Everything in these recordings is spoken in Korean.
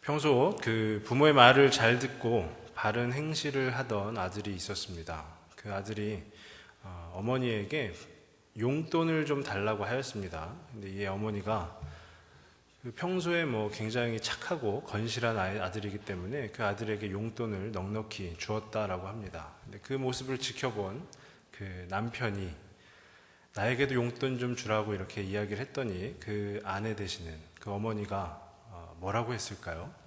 평소 그 부모의 말을 잘 듣고 바른 행실을 하던 아들이 있었습니다. 그 아들이 어머니에게 용돈을 좀 달라고 하였습니다. 근데 이 어머니가 평소에 굉장히 착하고 건실한 아들이기 때문에 그 아들에게 용돈을 넉넉히 주었다라고 합니다. 근데 그 모습을 지켜본 그 남편이 나에게도 용돈 좀 주라고 이렇게 이야기를 했더니 그 아내 되시는 그 어머니가 뭐라고 했을까요?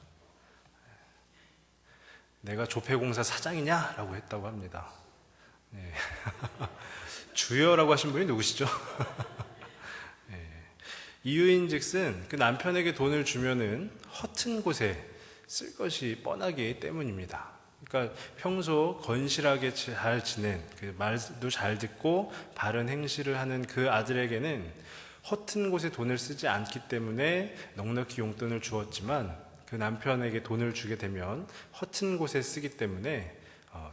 내가 조폐공사 사장이냐? 라고 했다고 합니다. 네. 주여라고 하신 분이 누구시죠? 네. 이유인즉슨 그 남편에게 돈을 주면은 허튼 곳에 쓸 것이 뻔하기 때문입니다. 그러니까 평소 건실하게 잘 지낸, 그 말도 잘 듣고 바른 행실을 하는 그 아들에게는 허튼 곳에 돈을 쓰지 않기 때문에 넉넉히 용돈을 주었지만 그 남편에게 돈을 주게 되면 허튼 곳에 쓰기 때문에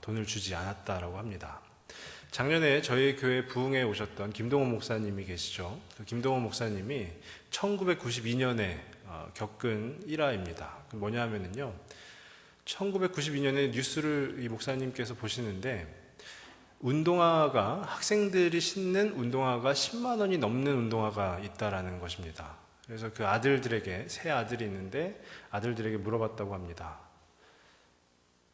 돈을 주지 않았다라고 합니다. 작년에 저희 교회 부흥에 오셨던 김동원 목사님이 계시죠. 그 김동원 목사님이 1992년에 겪은 일화입니다. 뭐냐 하면은요, 1992년에 뉴스를 이 목사님께서 보시는데 운동화가, 학생들이 신는 운동화가 10만 원이 넘는 운동화가 있다라는 것입니다. 그래서 그 아들들에게, 세 아들이 있는데 아들들에게 물어봤다고 합니다.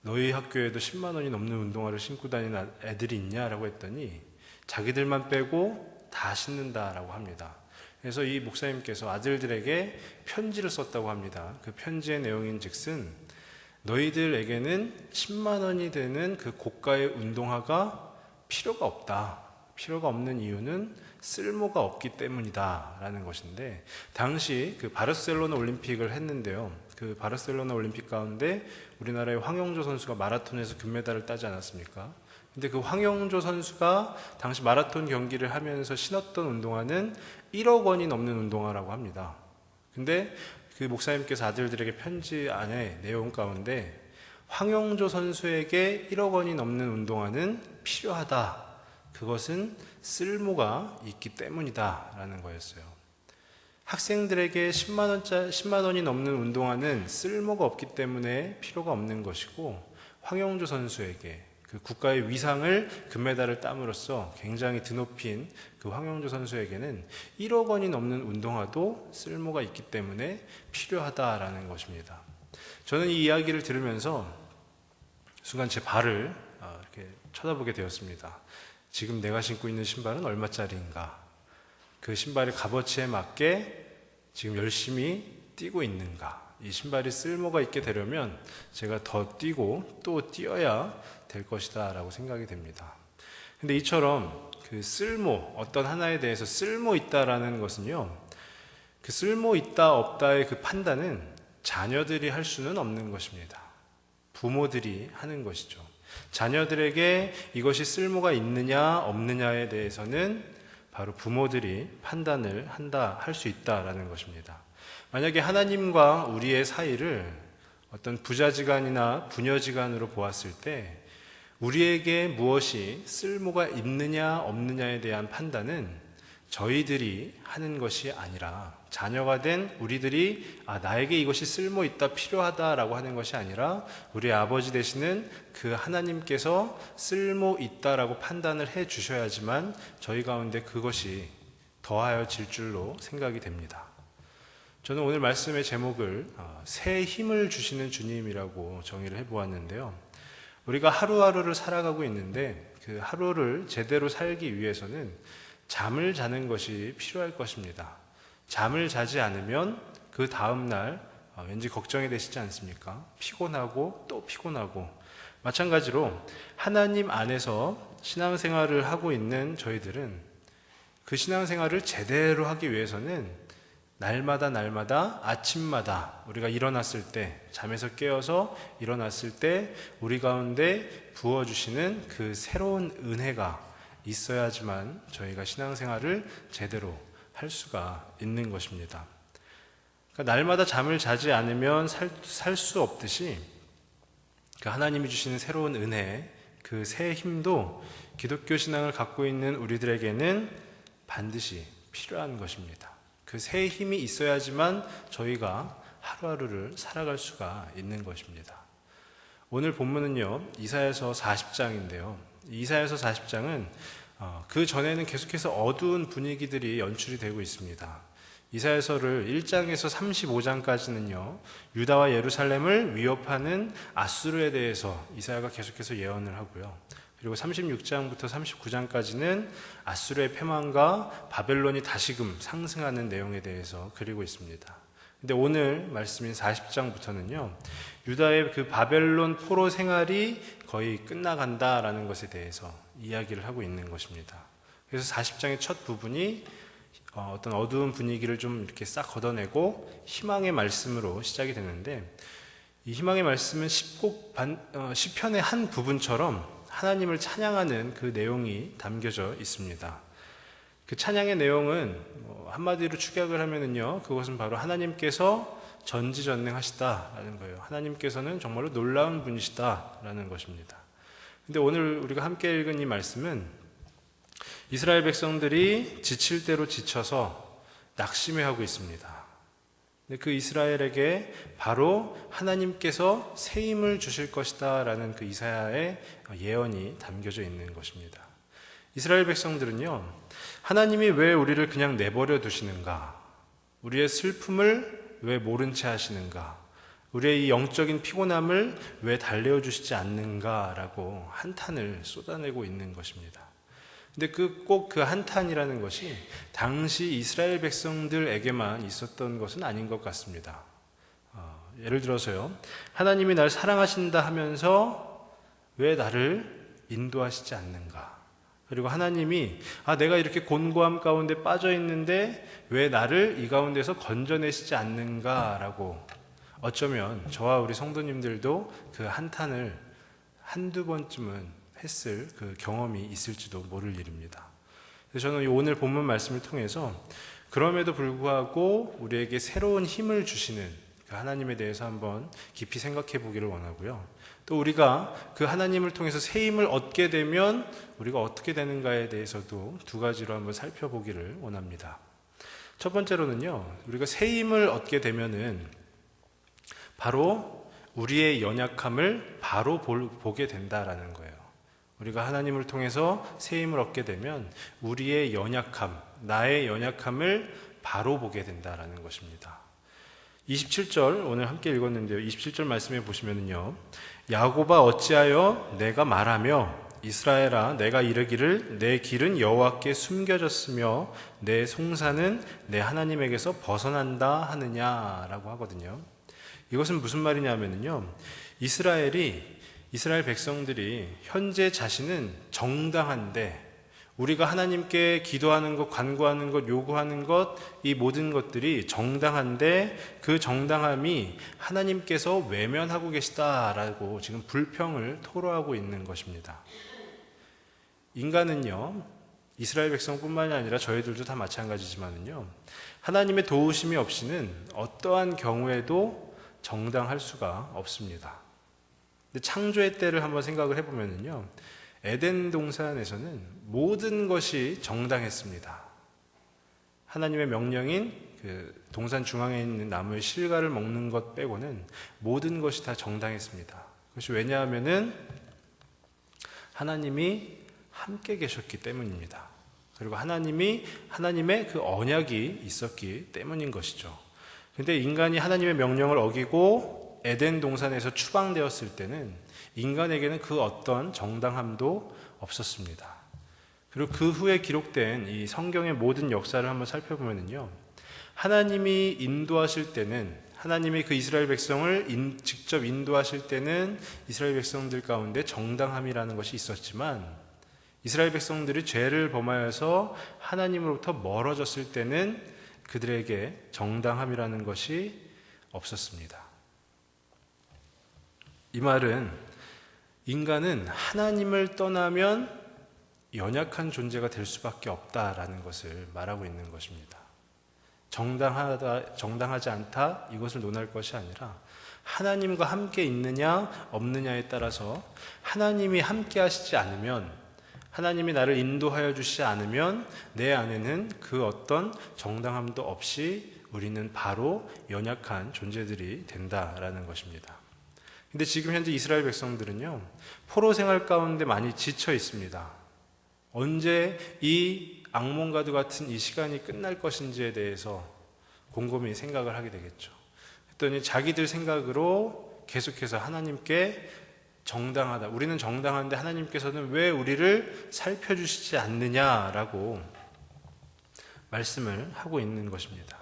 너희 학교에도 10만 원이 넘는 운동화를 신고 다니는 애들이 있냐라고 했더니 자기들만 빼고 다 신는다라고 합니다. 그래서 이 목사님께서 아들들에게 편지를 썼다고 합니다. 그 편지의 내용인즉슨 너희들에게는 10만 원이 되는 그 고가의 운동화가 필요가 없다. 필요가 없는 이유는 쓸모가 없기 때문이다 라는 것인데, 당시 그 바르셀로나 올림픽을 했는데요, 그 바르셀로나 올림픽 가운데 우리나라의 황영조 선수가 마라톤에서 금메달을 따지 않았습니까? 근데 그 황영조 선수가 당시 마라톤 경기를 하면서 신었던 운동화는 1억 원이 넘는 운동화라고 합니다. 근데 그 목사님께서 아들들에게 편지 안에 내용 가운데 황영조 선수에게 1억 원이 넘는 운동화는 필요하다. 그것은 쓸모가 있기 때문이다 라는 거였어요. 학생들에게 10만 원이 넘는 운동화는 쓸모가 없기 때문에 필요가 없는 것이고, 황영조 선수에게 그 국가의 위상을, 금메달을 땀으로써 굉장히 드높인 그 황영조 선수에게는 1억 원이 넘는 운동화도 쓸모가 있기 때문에 필요하다라는 것입니다. 저는 이 이야기를 들으면서 순간 제 발을 이렇게 쳐다보게 되었습니다. 지금 내가 신고 있는 신발은 얼마짜리인가? 그 신발의 값어치에 맞게 지금 열심히 뛰고 있는가? 이 신발이 쓸모가 있게 되려면 제가 더 뛰고 또 뛰어야 될 것이다 라고 생각이 됩니다. 근데 이처럼 그 쓸모, 어떤 하나에 대해서 쓸모 있다라는 것은요, 그 쓸모 있다 없다의 그 판단은 자녀들이 할 수는 없는 것입니다. 부모들이 하는 것이죠. 자녀들에게 이것이 쓸모가 있느냐 없느냐에 대해서는 바로 부모들이 판단을 할 수 있다라는 것입니다. 만약에 하나님과 우리의 사이를 어떤 부자지간이나 부녀지간으로 보았을 때 우리에게 무엇이 쓸모가 있느냐 없느냐에 대한 판단은 저희들이 하는 것이 아니라, 자녀가 된 우리들이 나에게 이것이 쓸모 있다, 필요하다라고 하는 것이 아니라 우리 아버지 되시는 그 하나님께서 쓸모 있다라고 판단을 해 주셔야지만 저희 가운데 그것이 더하여질 줄로 생각이 됩니다. 저는 오늘 말씀의 제목을 새 힘을 주시는 주님이라고 정의를 해보았는데요. 우리가 하루하루를 살아가고 있는데 그 하루를 제대로 살기 위해서는 잠을 자는 것이 필요할 것입니다. 잠을 자지 않으면 그 다음날 왠지 걱정이 되시지 않습니까? 피곤하고 또 피곤하고. 마찬가지로 하나님 안에서 신앙생활을 하고 있는 저희들은 그 신앙생활을 제대로 하기 위해서는 날마다 아침마다 우리가 일어났을 때, 잠에서 깨어서 일어났을 때 우리 가운데 부어주시는 그 새로운 은혜가 있어야지만 저희가 신앙생활을 제대로 할 수가 있는 것입니다. 그러니까 날마다 잠을 자지 않으면 살 수 없듯이 그 하나님이 주시는 새로운 은혜, 그 새 힘도 기독교 신앙을 갖고 있는 우리들에게는 반드시 필요한 것입니다. 그 새 힘이 있어야지만 저희가 하루하루를 살아갈 수가 있는 것입니다. 오늘 본문은요, 이사야서 40장인데요. 이사야서 40장은 그 전에는 계속해서 어두운 분위기들이 연출이 되고 있습니다. 이사야서를 1장에서 35장까지는요, 유다와 예루살렘을 위협하는 아수르에 대해서 이사야가 계속해서 예언을 하고요. 그리고 36장부터 39장까지는 아수르의 패망과 바벨론이 다시금 상승하는 내용에 대해서 그리고 있습니다. 근데 오늘 말씀인 40장부터는요, 유다의 그 바벨론 포로 생활이 거의 끝나간다라는 것에 대해서 이야기를 하고 있는 것입니다. 그래서 40장의 첫 부분이 어떤 어두운 분위기를 좀 이렇게 싹 걷어내고 희망의 말씀으로 시작이 되는데, 이 희망의 말씀은 시편의 한 부분처럼 하나님을 찬양하는 그 내용이 담겨져 있습니다. 그 찬양의 내용은 한마디로 축약을 하면은요, 그것은 바로 하나님께서 전지전능하시다라는 거예요. 하나님께서는 정말로 놀라운 분이시다라는 것입니다. 근데 오늘 우리가 함께 읽은 이 말씀은 이스라엘 백성들이 지칠 대로 지쳐서 낙심해하고 있습니다. 근데 그 이스라엘에게 바로 하나님께서 새 힘을 주실 것이다 라는 그 이사야의 예언이 담겨져 있는 것입니다. 이스라엘 백성들은요, 하나님이 왜 우리를 그냥 내버려 두시는가? 우리의 슬픔을 왜 모른 채 하시는가? 우리의 이 영적인 피곤함을 왜 달래어 주시지 않는가라고 한탄을 쏟아내고 있는 것입니다. 근데 꼭 그 한탄이라는 것이 당시 이스라엘 백성들에게만 있었던 것은 아닌 것 같습니다. 예를 들어서요, 하나님이 날 사랑하신다 하면서 왜 나를 인도하시지 않는가? 그리고 하나님이 내가 이렇게 곤고함 가운데 빠져 있는데 왜 나를 이 가운데서 건져내시지 않는가라고 어쩌면 저와 우리 성도님들도 그 한탄을 한두 번쯤은 했을 그 경험이 있을지도 모를 일입니다. 그래서 저는 오늘 본문 말씀을 통해서 그럼에도 불구하고 우리에게 새로운 힘을 주시는 그 하나님에 대해서 한번 깊이 생각해 보기를 원하고요. 또 우리가 그 하나님을 통해서 새 힘을 얻게 되면 우리가 어떻게 되는가에 대해서도 두 가지로 한번 살펴보기를 원합니다. 첫 번째로는요, 우리가 새 힘을 얻게 되면은 바로 우리의 연약함을 바로 보게 된다라는 거예요. 우리가 하나님을 통해서 새 힘을 얻게 되면 우리의 연약함, 나의 연약함을 바로 보게 된다라는 것입니다. 27절 오늘 함께 읽었는데요. 27절 말씀해 보시면은요, 야곱아 어찌하여 내가 말하며 이스라엘아 내가 이르기를 내 길은 여호와께 숨겨졌으며 내 송사는 내 하나님에게서 벗어난다 하느냐라고 하거든요. 이것은 무슨 말이냐면요, 이스라엘 백성들이 현재 자신은 정당한데 우리가 하나님께 기도하는 것, 간구하는 것, 요구하는 것, 이 모든 것들이 정당한데 그 정당함이 하나님께서 외면하고 계시다라고 지금 불평을 토로하고 있는 것입니다. 인간은요, 이스라엘 백성뿐만이 아니라 저희들도 다 마찬가지지만은요, 하나님의 도우심이 없이는 어떠한 경우에도 정당할 수가 없습니다. 근데 창조의 때를 한번 생각을 해보면은요, 에덴 동산에서는 모든 것이 정당했습니다. 하나님의 명령인 그 동산 중앙에 있는 나무의 실과를 먹는 것 빼고는 모든 것이 다 정당했습니다. 그것이 왜냐하면은 하나님이 함께 계셨기 때문입니다. 그리고 하나님의 그 언약이 있었기 때문인 것이죠. 그런데 인간이 하나님의 명령을 어기고 에덴 동산에서 추방되었을 때는 인간에게는 그 어떤 정당함도 없었습니다. 그리고 그 후에 기록된 이 성경의 모든 역사를 한번 살펴보면요, 하나님이 인도하실 때는, 하나님이 그 이스라엘 백성을 직접 인도하실 때는 이스라엘 백성들 가운데 정당함이라는 것이 있었지만, 이스라엘 백성들이 죄를 범하여서 하나님으로부터 멀어졌을 때는 그들에게 정당함이라는 것이 없었습니다. 이 말은 인간은 하나님을 떠나면 연약한 존재가 될 수밖에 없다라는 것을 말하고 있는 것입니다. 정당하지 않다, 이것을 논할 것이 아니라 하나님과 함께 있느냐 없느냐에 따라서, 하나님이 함께 하시지 않으면, 하나님이 나를 인도하여 주시지 않으면 내 안에는 그 어떤 정당함도 없이 우리는 바로 연약한 존재들이 된다라는 것입니다. 근데 지금 현재 이스라엘 백성들은요, 포로 생활 가운데 많이 지쳐 있습니다. 언제 이 악몽과도 같은 이 시간이 끝날 것인지에 대해서 곰곰이 생각을 하게 되겠죠. 했더니 자기들 생각으로 계속해서 하나님께 정당하다, 우리는 정당한데 하나님께서는 왜 우리를 살펴주시지 않느냐라고 말씀을 하고 있는 것입니다.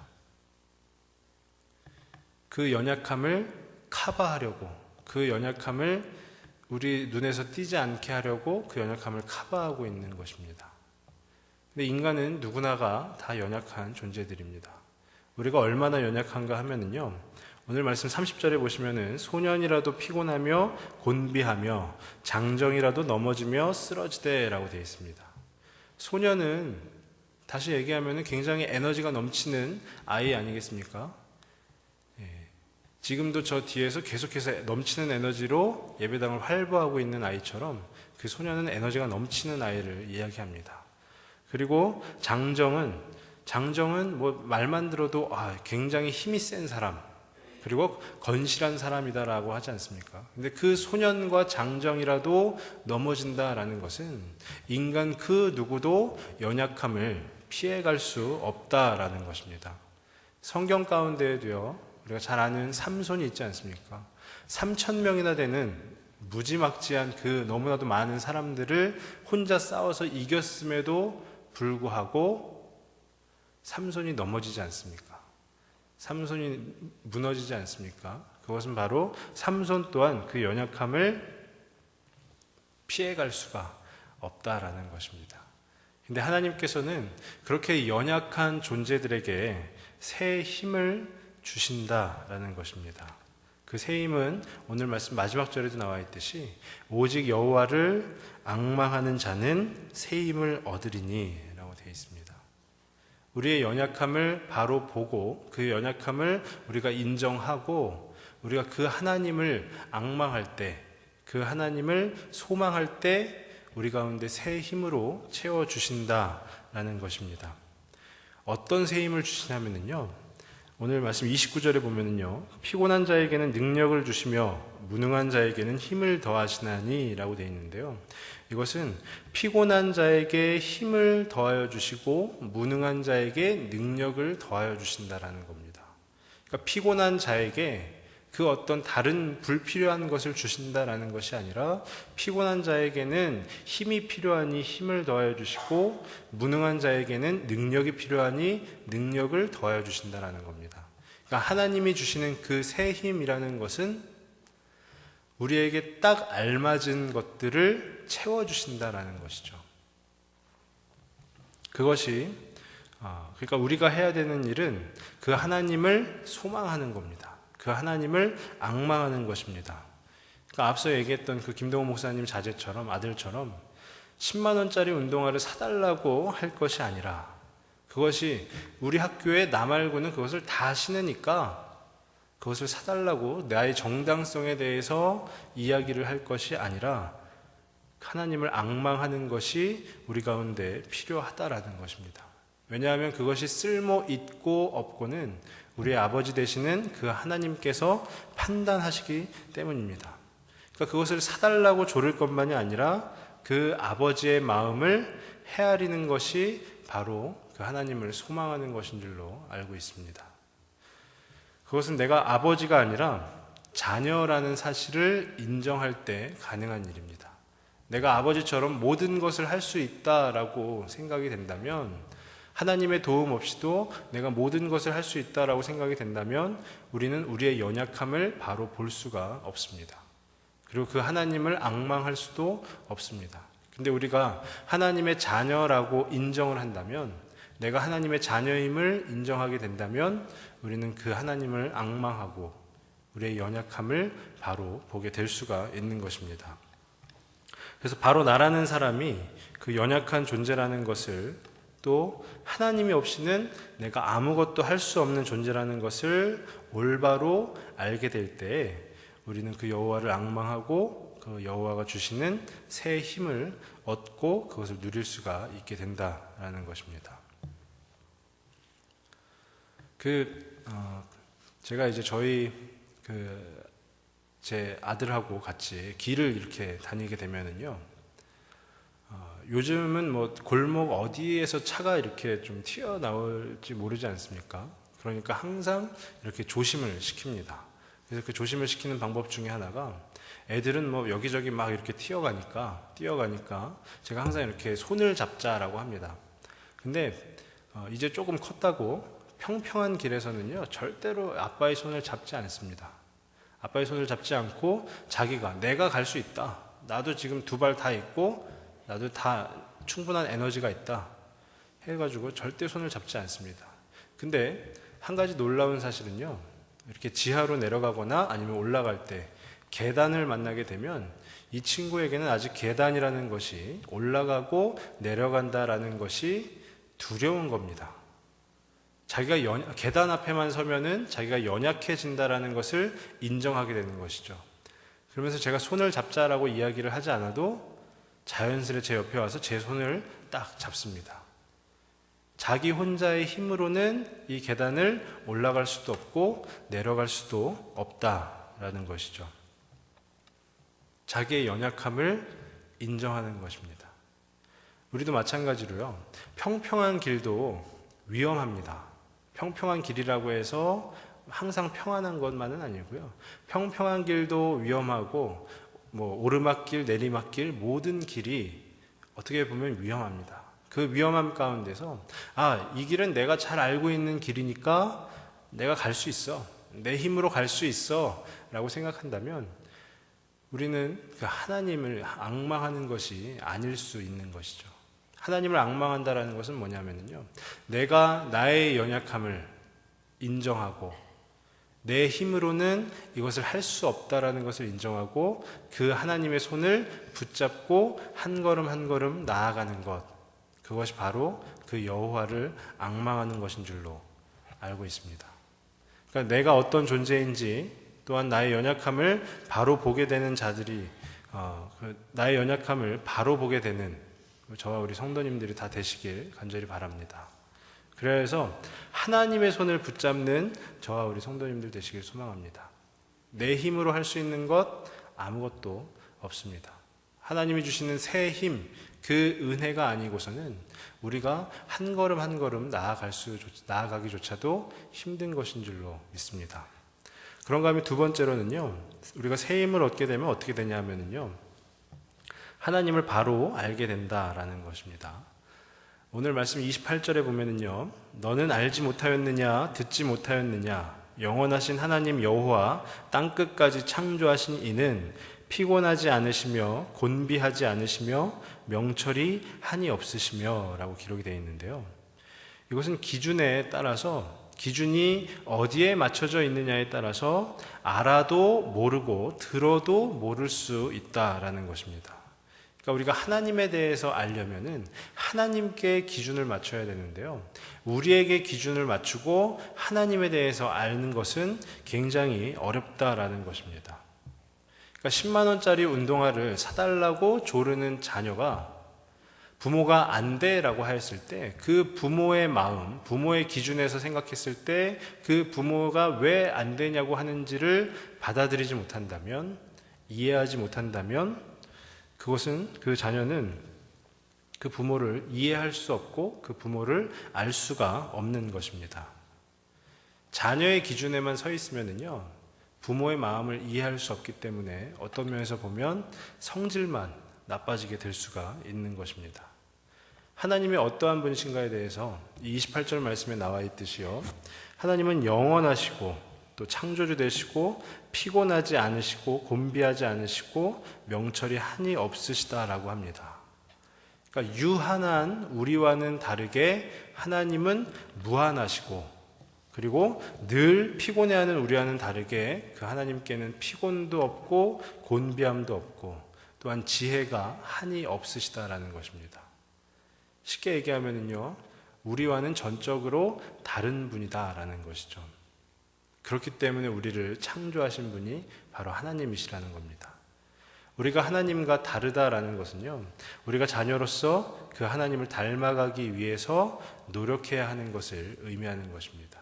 그 연약함을 커버하려고, 그 연약함을 우리 눈에서 띄지 않게 하려고 그 연약함을 커버하고 있는 것입니다. 근데 인간은 누구나가 다 연약한 존재들입니다. 우리가 얼마나 연약한가 하면은요, 오늘 말씀 30절에 보시면은 소년이라도 피곤하며 곤비하며 장정이라도 넘어지며 쓰러지되라고 되어 있습니다. 소년은 다시 얘기하면은 굉장히 에너지가 넘치는 아이 아니겠습니까? 지금도 저 뒤에서 계속해서 넘치는 에너지로 예배당을 활보하고 있는 아이처럼 그 소년은 에너지가 넘치는 아이를 이야기합니다. 그리고 장정은 뭐 말만 들어도 굉장히 힘이 센 사람, 그리고 건실한 사람이다라고 하지 않습니까? 근데 그 소년과 장정이라도 넘어진다라는 것은 인간 그 누구도 연약함을 피해갈 수 없다라는 것입니다. 성경 가운데에도요, 우리가 잘 아는 삼손이 있지 않습니까? 3,000명이나 되는 무지막지한 그 너무나도 많은 사람들을 혼자 싸워서 이겼음에도 불구하고 삼손이 넘어지지 않습니까? 삼손이 무너지지 않습니까? 그것은 바로 삼손 또한 그 연약함을 피해갈 수가 없다라는 것입니다. 근데 하나님께서는 그렇게 연약한 존재들에게 새 힘을 주신다라는 것입니다. 그 새 힘은 오늘 말씀 마지막 절에도 나와 있듯이 오직 여호와를 앙망하는 자는 새 힘을 얻으리니 라고 되어 있습니다. 우리의 연약함을 바로 보고 그 연약함을 우리가 인정하고 우리가 그 하나님을 앙망할 때, 그 하나님을 소망할 때 우리 가운데 새 힘으로 채워주신다라는 것입니다. 어떤 새 힘을 주시냐면요, 오늘 말씀 29절에 보면은요, 피곤한 자에게는 능력을 주시며 무능한 자에게는 힘을 더하시나니 라고 되어 있는데요, 이것은 피곤한 자에게 힘을 더하여 주시고 무능한 자에게 능력을 더하여 주신다라는 겁니다. 그러니까 피곤한 자에게 그 어떤 다른 불필요한 것을 주신다라는 것이 아니라 피곤한 자에게는 힘이 필요하니 힘을 더하여 주시고 무능한 자에게는 능력이 필요하니 능력을 더하여 주신다라는 겁니다. 그러니까 하나님이 주시는 그 새 힘이라는 것은 우리에게 딱 알맞은 것들을 채워주신다라는 것이죠. 그것이 그러니까 우리가 해야 되는 일은 그 하나님을 소망하는 겁니다. 그 하나님을 앙망하는 것입니다. 그러니까 앞서 얘기했던 그 김동호 목사님 자제처럼, 아들처럼 10만 원짜리 운동화를 사달라고 할 것이 아니라, 그것이 우리 학교에 나 말고는 그것을 다 신으니까 그것을 사달라고 나의 정당성에 대해서 이야기를 할 것이 아니라 하나님을 앙망하는 것이 우리 가운데 필요하다라는 것입니다. 왜냐하면 그것이 쓸모 있고 없고는 우리의 아버지 되시는 그 하나님께서 판단하시기 때문입니다. 그러니까 그것을 사달라고 조를 것만이 아니라 그 아버지의 마음을 헤아리는 것이 바로 그 하나님을 소망하는 것인 줄로 알고 있습니다. 그것은 내가 아버지가 아니라 자녀라는 사실을 인정할 때 가능한 일입니다. 내가 아버지처럼 모든 것을 할 수 있다라고 생각이 된다면, 하나님의 도움 없이도 내가 모든 것을 할 수 있다라고 생각이 된다면 우리는 우리의 연약함을 바로 볼 수가 없습니다. 그리고 그 하나님을 앙망할 수도 없습니다. 근데 우리가 하나님의 자녀라고 인정을 한다면, 내가 하나님의 자녀임을 인정하게 된다면 우리는 그 하나님을 앙망하고 우리의 연약함을 바로 보게 될 수가 있는 것입니다. 그래서 바로 나라는 사람이 그 연약한 존재라는 것을, 또 하나님이 없이는 내가 아무것도 할 수 없는 존재라는 것을 올바로 알게 될 때에 우리는 그 여호와를 앙망하고 그 여호와가 주시는 새 힘을 얻고 그것을 누릴 수가 있게 된다라는 것입니다. 제가 이제 제 아들하고 같이 길을 이렇게 다니게 되면은요, 요즘은 뭐 골목 어디에서 차가 이렇게 좀 튀어나올지 모르지 않습니까? 그러니까 항상 이렇게 조심을 시킵니다. 그래서 그 조심을 시키는 방법 중에 하나가, 애들은 뭐 여기저기 막 이렇게 뛰어가니까 제가 항상 이렇게 손을 잡자라고 합니다. 근데 이제 조금 컸다고 평평한 길에서는요, 절대로 아빠의 손을 잡지 않습니다. 아빠의 손을 잡지 않고 내가 갈 수 있다, 나도 지금 두 발 다 있고 나도 다 충분한 에너지가 있다 해가지고 절대 손을 잡지 않습니다. 근데 한 가지 놀라운 사실은요, 이렇게 지하로 내려가거나 아니면 올라갈 때 계단을 만나게 되면 이 친구에게는 아직 계단이라는 것이, 올라가고 내려간다라는 것이 두려운 겁니다. 계단 앞에만 서면은 자기가 연약해진다라는 것을 인정하게 되는 것이죠. 그러면서 제가 손을 잡자라고 이야기를 하지 않아도 자연스레 제 옆에 와서 제 손을 딱 잡습니다. 자기 혼자의 힘으로는 이 계단을 올라갈 수도 없고 내려갈 수도 없다라는 것이죠. 자기의 연약함을 인정하는 것입니다. 우리도 마찬가지로요, 평평한 길도 위험합니다. 평평한 길이라고 해서 항상 평안한 것만은 아니고요, 평평한 길도 위험하고, 뭐 오르막길, 내리막길, 모든 길이 어떻게 보면 위험합니다. 그 위험함 가운데서 이 길은 내가 잘 알고 있는 길이니까 내가 갈 수 있어, 내 힘으로 갈 수 있어 라고 생각한다면 우리는 그 하나님을 앙망하는 것이 아닐 수 있는 것이죠. 하나님을 앙망한다라는 것은 뭐냐면요, 내가 나의 연약함을 인정하고 내 힘으로는 이것을 할 수 없다라는 것을 인정하고 그 하나님의 손을 붙잡고 한 걸음 한 걸음 나아가는 것, 그것이 바로 그 여호와를 앙망하는 것인 줄로 알고 있습니다. 그러니까 내가 어떤 존재인지, 또한 나의 연약함을 바로 보게 되는 자들이, 나의 연약함을 바로 보게 되는 저와 우리 성도님들이 다 되시길 간절히 바랍니다. 그래서 하나님의 손을 붙잡는 저와 우리 성도님들 되시길 소망합니다. 내 힘으로 할 수 있는 것 아무것도 없습니다. 하나님이 주시는 새 힘, 그 은혜가 아니고서는 우리가 한 걸음 한 걸음 나아가기조차도 힘든 것인 줄로 믿습니다. 그런가 하면 두 번째로는요, 우리가 새 힘을 얻게 되면 어떻게 되냐 하면요, 하나님을 바로 알게 된다라는 것입니다. 오늘 말씀 28절에 보면은요, 너는 알지 못하였느냐, 듣지 못하였느냐, 영원하신 하나님 여호와 땅끝까지 창조하신 이는 피곤하지 않으시며 곤비하지 않으시며 명철이 한이 없으시며 라고 기록이 되어 있는데요, 이것은 기준에 따라서, 기준이 어디에 맞춰져 있느냐에 따라서 알아도 모르고 들어도 모를 수 있다라는 것입니다. 그러니까 우리가 하나님에 대해서 알려면은 하나님께 기준을 맞춰야 되는데요, 우리에게 기준을 맞추고 하나님에 대해서 아는 것은 굉장히 어렵다라는 것입니다. 그러니까 10만 원짜리 운동화를 사달라고 조르는 자녀가 부모가 안 돼라고 하였을 때, 그 부모의 마음, 부모의 기준에서 생각했을 때 그 부모가 왜 안 되냐고 하는지를 받아들이지 못한다면, 이해하지 못한다면, 그 자녀는 그 부모를 이해할 수 없고 그 부모를 알 수가 없는 것입니다. 자녀의 기준에만 서 있으면요, 부모의 마음을 이해할 수 없기 때문에 어떤 면에서 보면 성질만 나빠지게 될 수가 있는 것입니다. 하나님이 어떠한 분이신가에 대해서 이 28절 말씀에 나와 있듯이요, 하나님은 영원하시고 또 창조주 되시고 피곤하지 않으시고 곤비하지 않으시고 명철이 한이 없으시다라고 합니다. 그러니까 유한한 우리와는 다르게 하나님은 무한하시고, 그리고 늘 피곤해하는 우리와는 다르게 그 하나님께는 피곤도 없고 곤비함도 없고 또한 지혜가 한이 없으시다라는 것입니다. 쉽게 얘기하면요, 우리와는 전적으로 다른 분이다라는 것이죠. 그렇기 때문에 우리를 창조하신 분이 바로 하나님이시라는 겁니다. 우리가 하나님과 다르다라는 것은요, 우리가 자녀로서 그 하나님을 닮아가기 위해서 노력해야 하는 것을 의미하는 것입니다.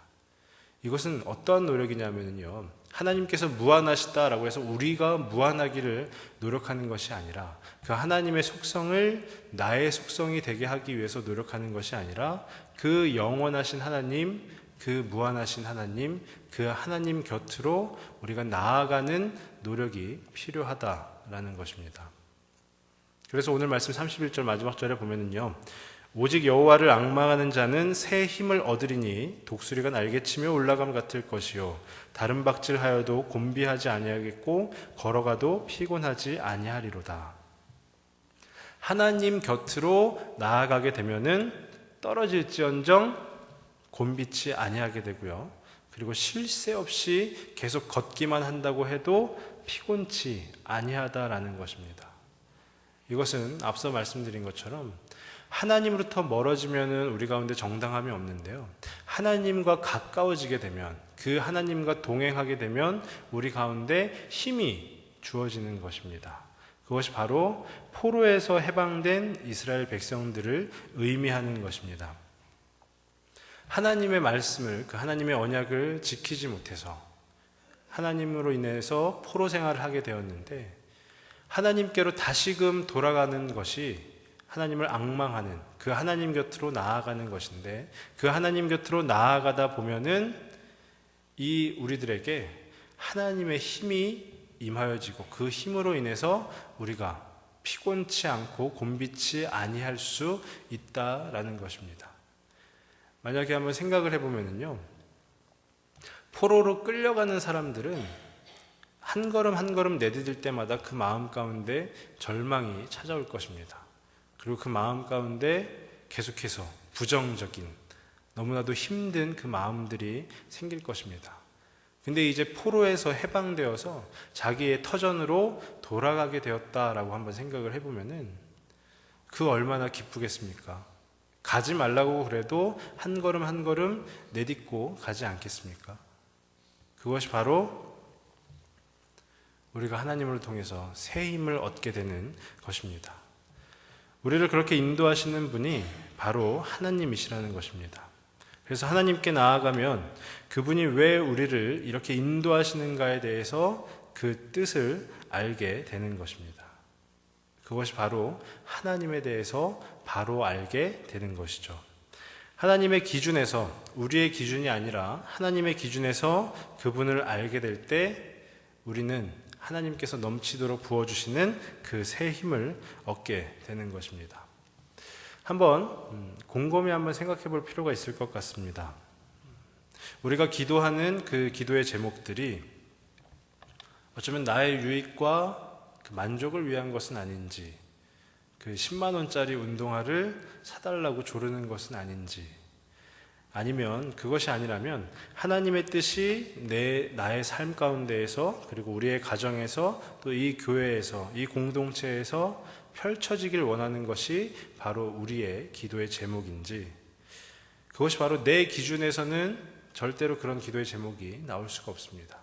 이것은 어떠한 노력이냐면요, 하나님께서 무한하시다라고 해서 우리가 무한하기를 노력하는 것이 아니라, 그 하나님의 속성을 나의 속성이 되게 하기 위해서 노력하는 것이 아니라, 그 영원하신 하나님, 그 무한하신 하나님, 그 하나님 곁으로 우리가 나아가는 노력이 필요하다라는 것입니다. 그래서 오늘 말씀 31절 마지막 절에 보면은요, 오직 여호와를 앙망하는 자는 새 힘을 얻으리니 독수리가 날개치며 올라감 같을 것이요 다른 박질하여도 곤비하지 아니하겠고 걸어가도 피곤하지 아니하리로다. 하나님 곁으로 나아가게 되면은 떨어질지언정 곤비치 아니하게 되고요, 그리고 쉴 새 없이 계속 걷기만 한다고 해도 피곤치 아니하다라는 것입니다. 이것은 앞서 말씀드린 것처럼 하나님으로부터 멀어지면은 우리 가운데 정당함이 없는데요, 하나님과 가까워지게 되면, 그 하나님과 동행하게 되면 우리 가운데 힘이 주어지는 것입니다. 그것이 바로 포로에서 해방된 이스라엘 백성들을 의미하는 것입니다. 하나님의 말씀을, 그 하나님의 언약을 지키지 못해서 하나님으로 인해서 포로 생활을 하게 되었는데, 하나님께로 다시금 돌아가는 것이 하나님을 앙망하는, 그 하나님 곁으로 나아가는 것인데, 그 하나님 곁으로 나아가다 보면은 이 우리들에게 하나님의 힘이 임하여지고, 그 힘으로 인해서 우리가 피곤치 않고 곤비치 아니할 수 있다라는 것입니다. 만약에 한번 생각을 해보면요, 포로로 끌려가는 사람들은 한 걸음 한 걸음 내디딜 때마다 그 마음 가운데 절망이 찾아올 것입니다. 그리고 그 마음 가운데 계속해서 부정적인, 너무나도 힘든 그 마음들이 생길 것입니다. 근데 이제 포로에서 해방되어서 자기의 터전으로 돌아가게 되었다라고 한번 생각을 해보면은 그 얼마나 기쁘겠습니까? 가지 말라고 그래도 한 걸음 한 걸음 내딛고 가지 않겠습니까? 그것이 바로 우리가 하나님을 통해서 새 힘을 얻게 되는 것입니다. 우리를 그렇게 인도하시는 분이 바로 하나님이시라는 것입니다. 그래서 하나님께 나아가면 그분이 왜 우리를 이렇게 인도하시는가에 대해서 그 뜻을 알게 되는 것입니다. 그것이 바로 하나님에 대해서 바로 알게 되는 것이죠. 하나님의 기준에서, 우리의 기준이 아니라 하나님의 기준에서 그분을 알게 될 때 우리는 하나님께서 넘치도록 부어주시는 그 새 힘을 얻게 되는 것입니다. 한번 곰곰이 한번 생각해 볼 필요가 있을 것 같습니다. 우리가 기도하는 그 기도의 제목들이 어쩌면 나의 유익과 그 만족을 위한 것은 아닌지, 그 10만 원짜리 운동화를 사달라고 조르는 것은 아닌지, 아니면 그것이 아니라면 하나님의 뜻이 나의 삶 가운데에서, 그리고 우리의 가정에서, 또 이 교회에서, 이 공동체에서 펼쳐지길 원하는 것이 바로 우리의 기도의 제목인지, 그것이 바로 내 기준에서는 절대로 그런 기도의 제목이 나올 수가 없습니다.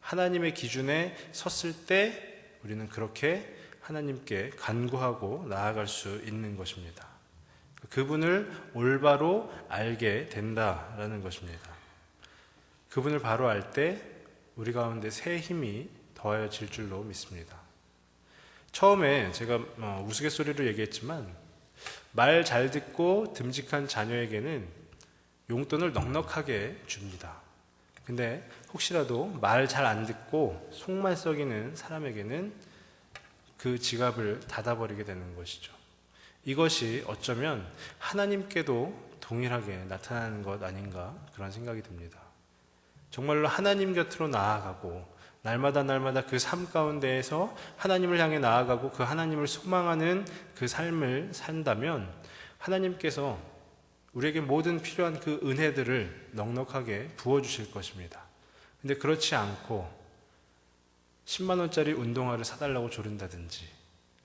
하나님의 기준에 섰을 때 우리는 그렇게 하나님께 간구하고 나아갈 수 있는 것입니다. 그분을 올바로 알게 된다라는 것입니다. 그분을 바로 알 때 우리 가운데 새 힘이 더하여질 줄로 믿습니다. 처음에 제가 우스갯소리로 얘기했지만, 말 잘 듣고 듬직한 자녀에게는 용돈을 넉넉하게 줍니다. 근데 혹시라도 말 잘 안 듣고 속만 썩이는 사람에게는 그 지갑을 닫아버리게 되는 것이죠. 이것이 어쩌면 하나님께도 동일하게 나타나는 것 아닌가, 그런 생각이 듭니다. 정말로 하나님 곁으로 나아가고 날마다 그 삶 가운데에서 하나님을 향해 나아가고 그 하나님을 소망하는 그 삶을 산다면 하나님께서 우리에게 모든 필요한 그 은혜들을 넉넉하게 부어주실 것입니다. 근데 그렇지 않고 10만 원짜리 운동화를 사달라고 조른다든지,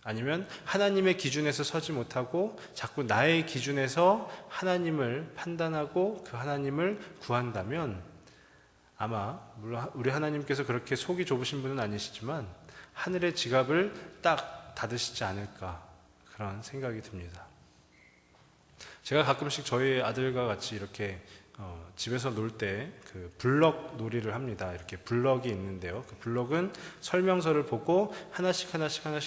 아니면 하나님의 기준에서 서지 못하고 자꾸 나의 기준에서 하나님을 판단하고 그 하나님을 구한다면, 아마 물론 우리 하나님께서 그렇게 속이 좁으신 분은 아니시지만 하늘의 지갑을 딱 닫으시지 않을까, 그런 생각이 듭니다. 제가 가끔씩 저희 아들과 같이 이렇게 집에서 놀 때 그 블럭 놀이를 합니다. 이렇게 블럭이 있는데요. 그 블럭은 설명서를 보고 하나씩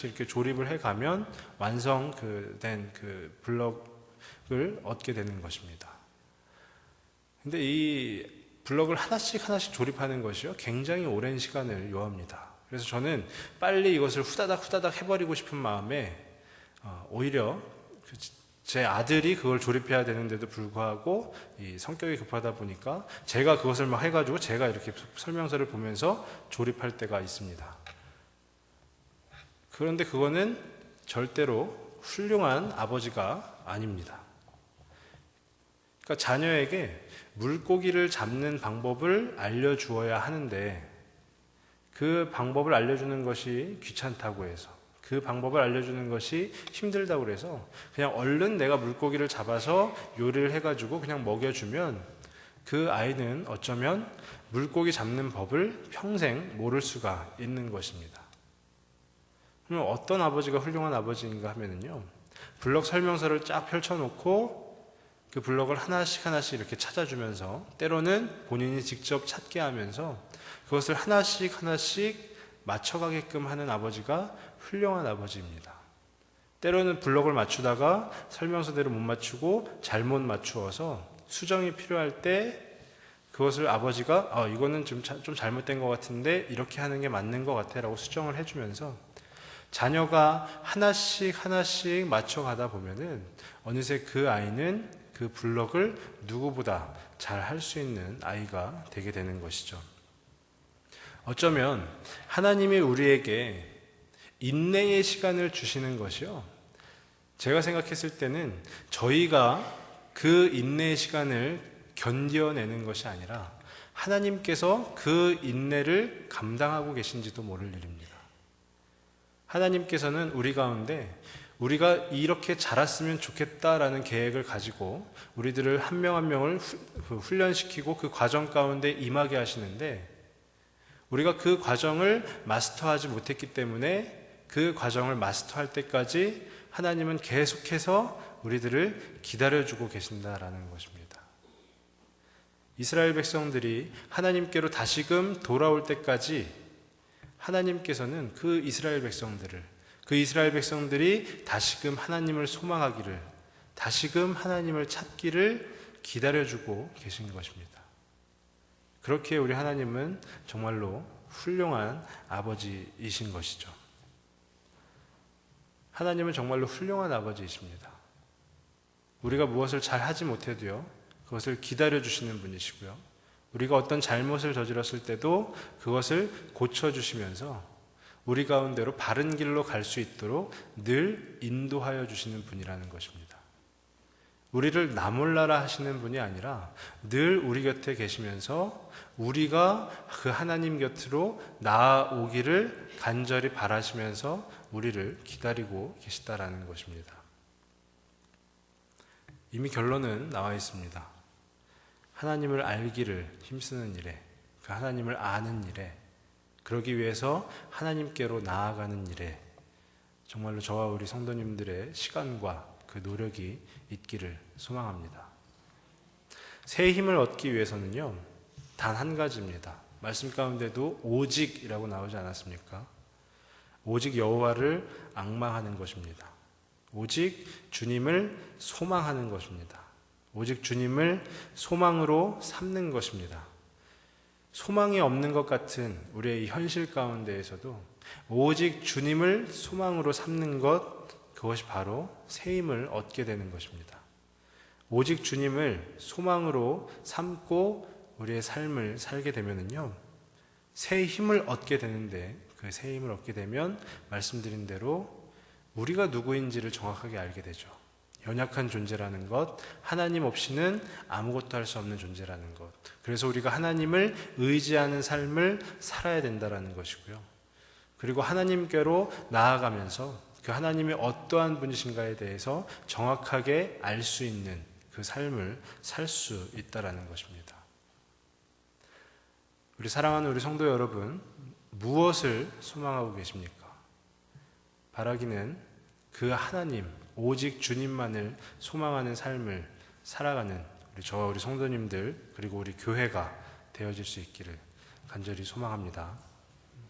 이렇게 조립을 해가면 완성된 그 블럭을 얻게 되는 것입니다. 근데 이 블럭을 하나씩 조립하는 것이요, 굉장히 오랜 시간을 요합니다. 그래서 저는 빨리 이것을 후다닥 해버리고 싶은 마음에 오히려 제 아들이 그걸 조립해야 되는데도 불구하고 이 성격이 급하다 보니까 제가 그것을 막 해가지고 제가 이렇게 설명서를 보면서 조립할 때가 있습니다. 그런데 그거는 절대로 훌륭한 아버지가 아닙니다. 그러니까 자녀에게 물고기를 잡는 방법을 알려주어야 하는데 그 방법을 알려주는 것이 귀찮다고 해서, 그 방법을 알려주는 것이 힘들다고 해서 그냥 얼른 내가 물고기를 잡아서 요리를 해가지고 그냥 먹여주면 그 아이는 어쩌면 물고기 잡는 법을 평생 모를 수가 있는 것입니다. 그럼 어떤 아버지가 훌륭한 아버지인가 하면은요, 블럭 설명서를 쫙 펼쳐놓고 그 블럭을 하나씩 이렇게 찾아주면서, 때로는 본인이 직접 찾게 하면서 그것을 하나씩 맞춰가게끔 하는 아버지가 훌륭한 아버지입니다. 때로는 블럭을 맞추다가 설명서대로 못 맞추고 잘못 맞추어서 수정이 필요할 때 그것을 아버지가 이거는 좀 잘못된 것 같은데 이렇게 하는 게 맞는 것 같아 라고 수정을 해주면서 자녀가 하나씩 맞춰가다 보면은 어느새 그 아이는 그 블럭을 누구보다 잘 할 수 있는 아이가 되게 되는 것이죠. 어쩌면 하나님이 우리에게 인내의 시간을 주시는 것이요, 제가 생각했을 때는 저희가 그 인내의 시간을 견뎌내는 것이 아니라 하나님께서 그 인내를 감당하고 계신지도 모를 일입니다. 하나님께서는 우리 가운데 우리가 이렇게 자랐으면 좋겠다라는 계획을 가지고 우리들을 한 명 한 명을 훈련시키고 그 과정 가운데 임하게 하시는데, 우리가 그 과정을 마스터하지 못했기 때문에 그 과정을 마스터할 때까지 하나님은 계속해서 우리들을 기다려주고 계신다라는 것입니다. 이스라엘 백성들이 하나님께로 다시금 돌아올 때까지 하나님께서는 그 이스라엘 백성들이 다시금 하나님을 소망하기를, 다시금 하나님을 찾기를 기다려주고 계신 것입니다. 그렇게 우리 하나님은 정말로 훌륭한 아버지이신 것이죠. 하나님은 정말로 훌륭한 아버지이십니다. 우리가 무엇을 잘 하지 못해도요, 그것을 기다려주시는 분이시고요, 우리가 어떤 잘못을 저질렀을 때도 그것을 고쳐주시면서 우리 가운데로 바른 길로 갈 수 있도록 늘 인도하여 주시는 분이라는 것입니다. 우리를 나 몰라라 하시는 분이 아니라 늘 우리 곁에 계시면서 우리가 그 하나님 곁으로 나아오기를 간절히 바라시면서 우리를 기다리고 계시다라는 것입니다. 이미 결론은 나와 있습니다. 하나님을 알기를 힘쓰는 일에, 그 하나님을 아는 일에, 그러기 위해서 하나님께로 나아가는 일에 정말로 저와 우리 성도님들의 시간과 그 노력이 있기를 소망합니다. 새 힘을 얻기 위해서는요, 단 한 가지입니다. 말씀 가운데도 오직이라고 나오지 않았습니까? 오직 여호와를 앙망하는 것입니다. 오직 주님을 소망하는 것입니다. 오직 주님을 소망으로 삼는 것입니다. 소망이 없는 것 같은 우리의 이 현실 가운데에서도 오직 주님을 소망으로 삼는 것, 그것이 바로 새 힘을 얻게 되는 것입니다. 오직 주님을 소망으로 삼고 우리의 삶을 살게 되면은요, 새 힘을 얻게 되는데, 그 새 힘을 얻게 되면 말씀드린 대로 우리가 누구인지를 정확하게 알게 되죠. 연약한 존재라는 것, 하나님 없이는 아무것도 할 수 없는 존재라는 것, 그래서 우리가 하나님을 의지하는 삶을 살아야 된다는 것이고요, 그리고 하나님께로 나아가면서 그 하나님이 어떠한 분이신가에 대해서 정확하게 알 수 있는 그 삶을 살 수 있다는 것입니다. 우리 사랑하는 우리 성도 여러분, 무엇을 소망하고 계십니까? 바라기는 그 하나님, 오직 주님만을 소망하는 삶을 살아가는 우리 성도님들 그리고 우리 교회가 되어질 수 있기를 간절히 소망합니다.